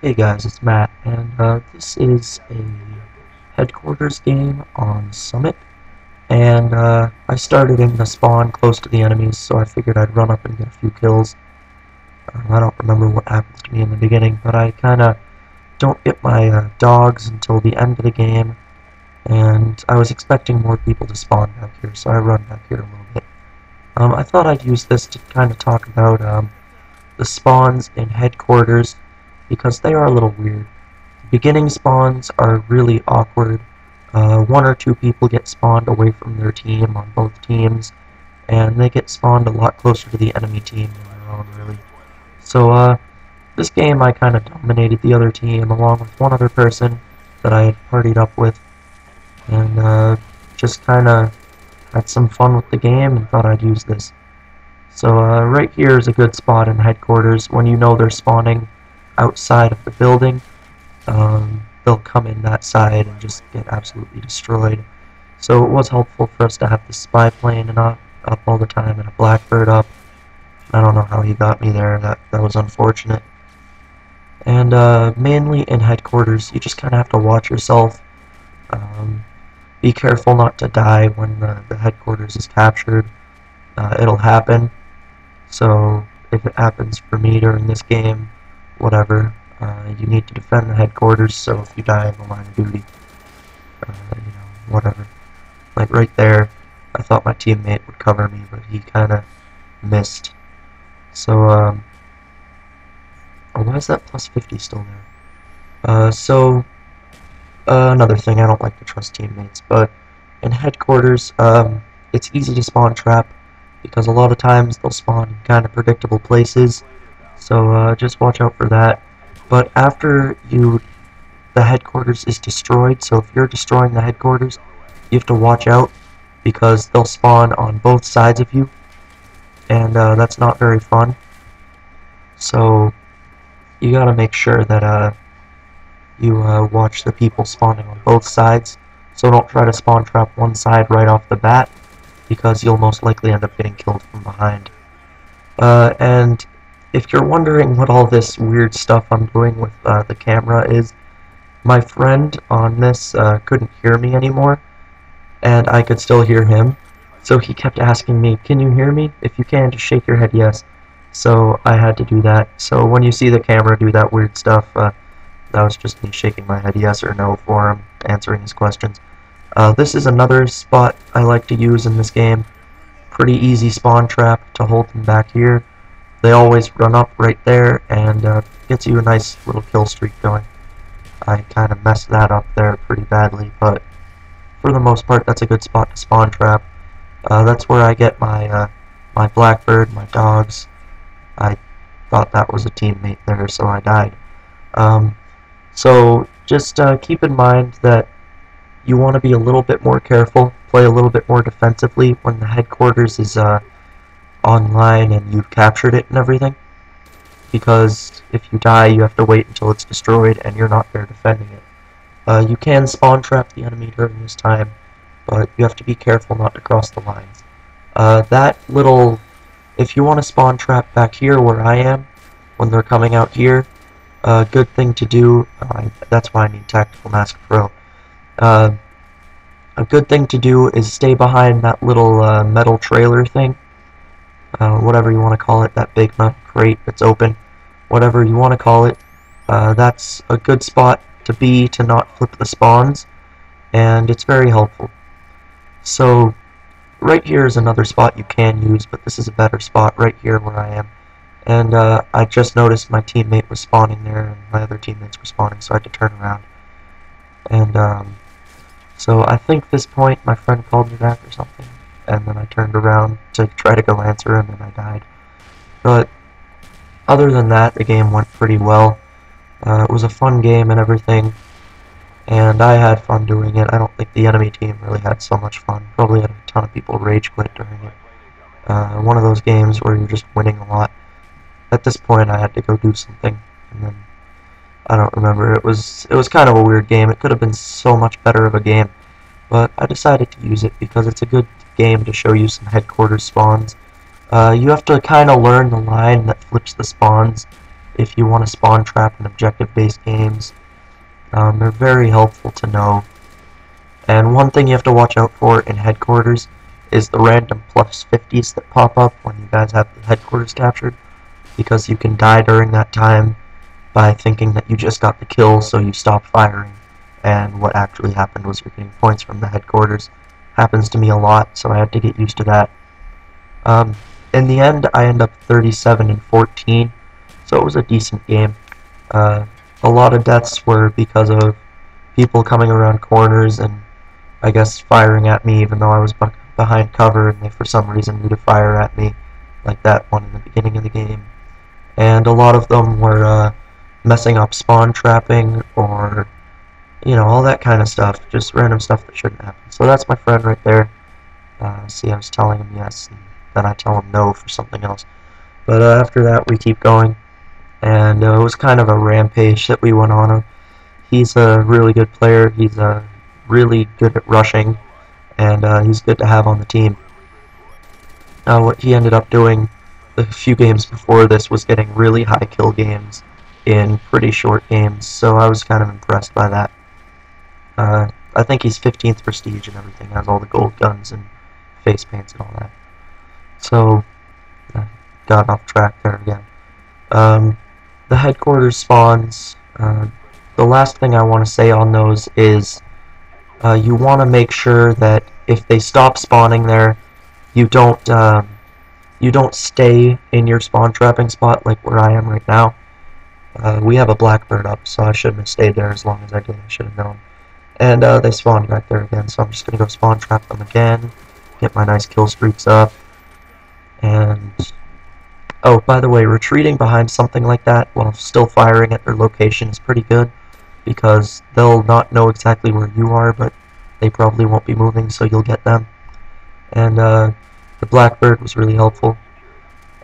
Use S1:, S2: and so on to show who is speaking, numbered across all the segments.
S1: Hey guys, it's Matt, and this is a headquarters game on Summit, and I started in the spawn close to the enemies, so I figured I'd run up and get a few kills. I don't remember what happens to me in the beginning, but I kinda don't get my dogs until the end of the game, and I was expecting more people to spawn back here, so I run back here a little bit. I thought I'd use this to kind of talk about the spawns in headquarters, because they are a little weird. Beginning spawns are really awkward. One or two people get spawned away from their team on both teams, and they get spawned a lot closer to the enemy team than their own, really. So, this game I kind of dominated the other team along with one other person that I had partied up with, and just kind of had some fun with the game and thought I'd use this. So, right here is a good spot in headquarters when you know they're spawning outside of the building. They'll come in that side and just get absolutely destroyed. So it was helpful for us to have the spy plane and up all the time and a blackbird up. I don't know how he got me there. That was unfortunate. And mainly in headquarters, you just kind of have to watch yourself. Um, be careful not to die when the headquarters is captured. It'll happen. So if it happens for me during this game, whatever. You need to defend the headquarters, so if you die in the line of duty, whatever. Like right there, I thought my teammate would cover me, but he kind of missed. So, oh, why is that plus 50 still there? Another thing, I don't like to trust teammates, but in headquarters, it's easy to spawn trap, because a lot of times they'll spawn in kind of predictable places, so just watch out for that. But after the headquarters is destroyed, so if you're destroying the headquarters, you have to watch out, because they'll spawn on both sides of you, and that's not very fun. So you gotta make sure that you watch the people spawning on both sides, so don't try to spawn trap one side right off the bat, because you'll most likely end up getting killed from behind. And if you're wondering what all this weird stuff I'm doing with the camera is, my friend on this couldn't hear me anymore, and I could still hear him, so he kept asking me, "Can you hear me? If you can, just shake your head yes." So I had to do that. So when you see the camera do that weird stuff, that was just me shaking my head yes or no for him, answering his questions. This is another spot I like to use in this game. Pretty easy spawn trap to hold them back here. They always run up right there, and gets you a nice little kill streak going. I kind of messed that up there pretty badly, but for the most part, that's a good spot to spawn trap. That's where I get my blackbird, my dogs. I thought that was a teammate there, so I died. So just keep in mind that you want to be a little bit more careful, play a little bit more defensively when the headquarters is online and you've captured it and everything, because if you die you have to wait until it's destroyed and you're not there defending it. You can spawn trap the enemy during this time, but you have to be careful not to cross the lines. If you want to spawn trap back here where I am, when they're coming out here, a good thing to do, that's why I need Tactical Mask Pro. A good thing to do is stay behind that little metal trailer thing, whatever you want to call it, that big metal crate that's open, whatever you want to call it. That's a good spot to be to not flip the spawns, and it's very helpful. So right here is another spot you can use, but this is a better spot right here where I am. And I just noticed my teammate was spawning there, and my other teammates were spawning, so I had to turn around. And so I think this point my friend called me back or something, and then I turned around to try to go answer him, and I died. But other than that, the game went pretty well. It was a fun game and everything, and I had fun doing it. I don't think the enemy team really had so much fun. Probably had a ton of people rage quit during it. One of those games where you're just winning a lot. At this point, I had to go do something, and then I don't remember. It was kind of a weird game. It could have been so much better of a game, but I decided to use it because it's a good game to show you some headquarters spawns. You have to kind of learn the line that flips the spawns. if you want to spawn trap in objective-based games. They're very helpful to know. And one thing you have to watch out for in headquarters is the random +50s that pop up when you guys have the headquarters captured, because you can die during that time by thinking that you just got the kill, so you stop firing, and what actually happened was you're getting points from the headquarters. Happens to me a lot, so I had to get used to that. In the end, I end up 37-14, so it was a decent game. A lot of deaths were because of people coming around corners and I guess firing at me even though I was behind cover, and they for some reason knew to fire at me, like that one in the beginning of the game. And a lot of them were messing up spawn trapping, or you know, all that kind of stuff, just random stuff that shouldn't happen. So that's my friend right there. See, I was telling him yes, and then I tell him no for something else. But after that, we keep going, and it was kind of a rampage that we went on. He's a really good player. He's really good at rushing, and he's good to have on the team. What he ended up doing the few games before this was getting really high kill games in pretty short games, so I was kind of impressed by that. I think he's 15th prestige and everything, has all the gold guns and face paints and all that. So, got off track there again. The headquarters spawns, the last thing I want to say on those is you want to make sure that if they stop spawning there, you don't stay in your spawn trapping spot like where I am right now. We have a blackbird up, so I shouldn't have stayed there as long as I did. I should have known. And they spawned right there again, so I'm just going to go spawn trap them again, get my nice kill streaks up, and... Oh, by the way, retreating behind something like that while still firing at their location is pretty good, because they'll not know exactly where you are, but they probably won't be moving, so you'll get them. And the blackbird was really helpful,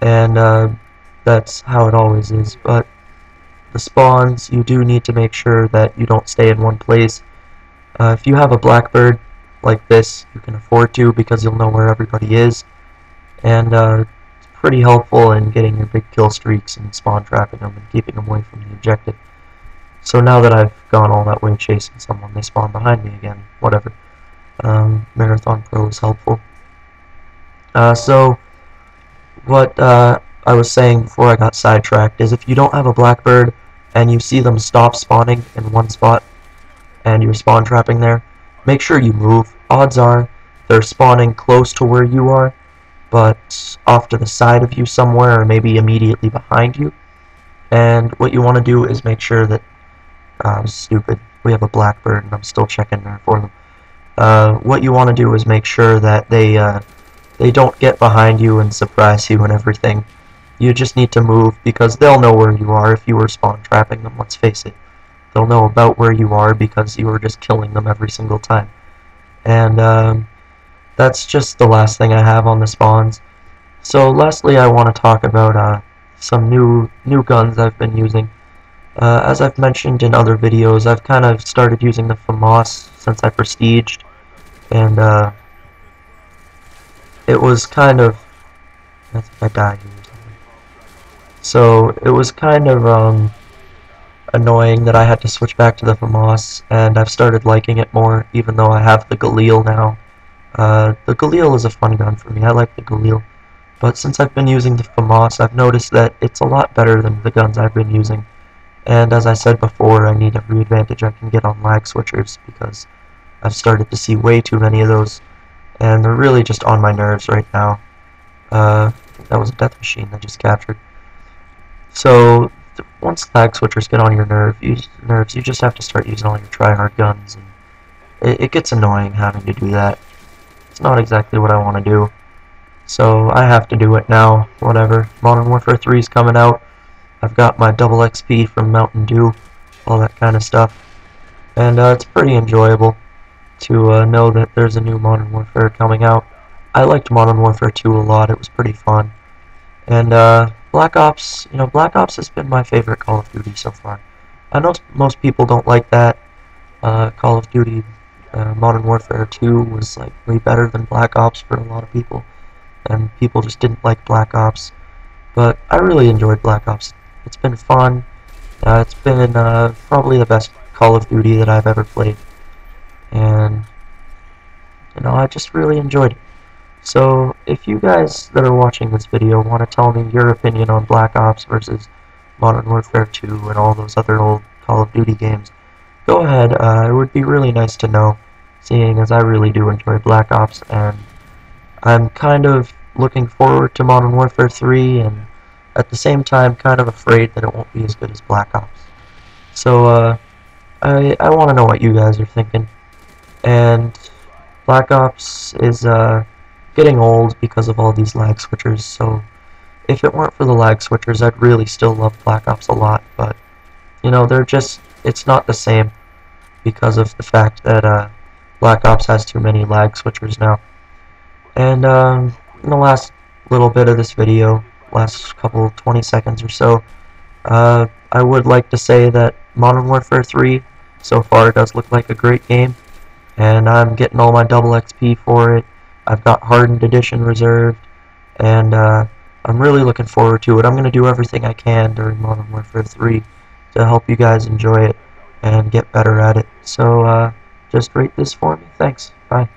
S1: and that's how it always is. But the spawns, you do need to make sure that you don't stay in one place. If you have a blackbird like this, you can afford to, because you'll know where everybody is, and it's pretty helpful in getting your big kill streaks and spawn trapping them and keeping them away from the objective. So now that I've gone all that way chasing someone, they spawn behind me again, whatever. Marathon Pro is helpful. So what I was saying before I got sidetracked is if you don't have a blackbird and you see them stop spawning in one spot and you're spawn trapping there, make sure you move. Odds are they're spawning close to where you are, but off to the side of you somewhere, or maybe immediately behind you. And what you want to do is make sure that stupid. We have a blackbird, and I'm still checking there for them. What you want to do is make sure that they don't get behind you and surprise you and everything. You just need to move, because they'll know where you are if you were spawn trapping them, let's face it. They'll know about where you are because you were just killing them every single time. And that's just the last thing I have on the spawns. So lastly, I want to talk about some new guns I've been using. As I've mentioned in other videos, I've kind of started using the FAMAS since I prestiged, and it was kind of... I think I died here or something. So it was kind of annoying that I had to switch back to the FAMAS, and I've started liking it more, even though I have the Galil now. The Galil is a fun gun for me. I like the Galil. But since I've been using the FAMAS, I've noticed that it's a lot better than the guns I've been using. And as I said before, I need every advantage I can get on lag switchers, because I've started to see way too many of those, and they're really just on my nerves right now. That was a death machine I just captured. So once lag switchers get on your nerves, you just have to start using all your try-hard guns, and it gets annoying having to do that. It's not exactly what I want to do, so I have to do it now. Whatever. Modern Warfare 3 is coming out. I've got my double XP from Mountain Dew, all that kind of stuff, and it's pretty enjoyable to know that there's a new Modern Warfare coming out. I liked Modern Warfare 2 a lot. It was pretty fun. And Black Ops, Black Ops has been my favorite Call of Duty so far. I know most people don't like that. Call of Duty Modern Warfare 2 was like way better than Black Ops for a lot of people, and people just didn't like Black Ops. But I really enjoyed Black Ops It's been fun. It's been probably the best Call of Duty that I've ever played. And, I just really enjoyed it. So, if you guys that are watching this video want to tell me your opinion on Black Ops versus Modern Warfare 2 and all those other old Call of Duty games, go ahead. It would be really nice to know, seeing as I really do enjoy Black Ops, and I'm kind of looking forward to Modern Warfare 3, and at the same time kind of afraid that it won't be as good as Black Ops. So, I want to know what you guys are thinking. And Black Ops is getting old because of all these lag switchers, so if it weren't for the lag switchers, I'd really still love Black Ops a lot, but, it's not the same because of the fact that Black Ops has too many lag switchers now. And in the last little bit of this video, last couple 20 seconds or so, I would like to say that Modern Warfare 3 so far does look like a great game, and I'm getting all my double XP for it. I've got Hardened Edition reserved, and I'm really looking forward to it. I'm going to do everything I can during Modern Warfare 3 to help you guys enjoy it and get better at it. So just rate this for me. Thanks. Bye.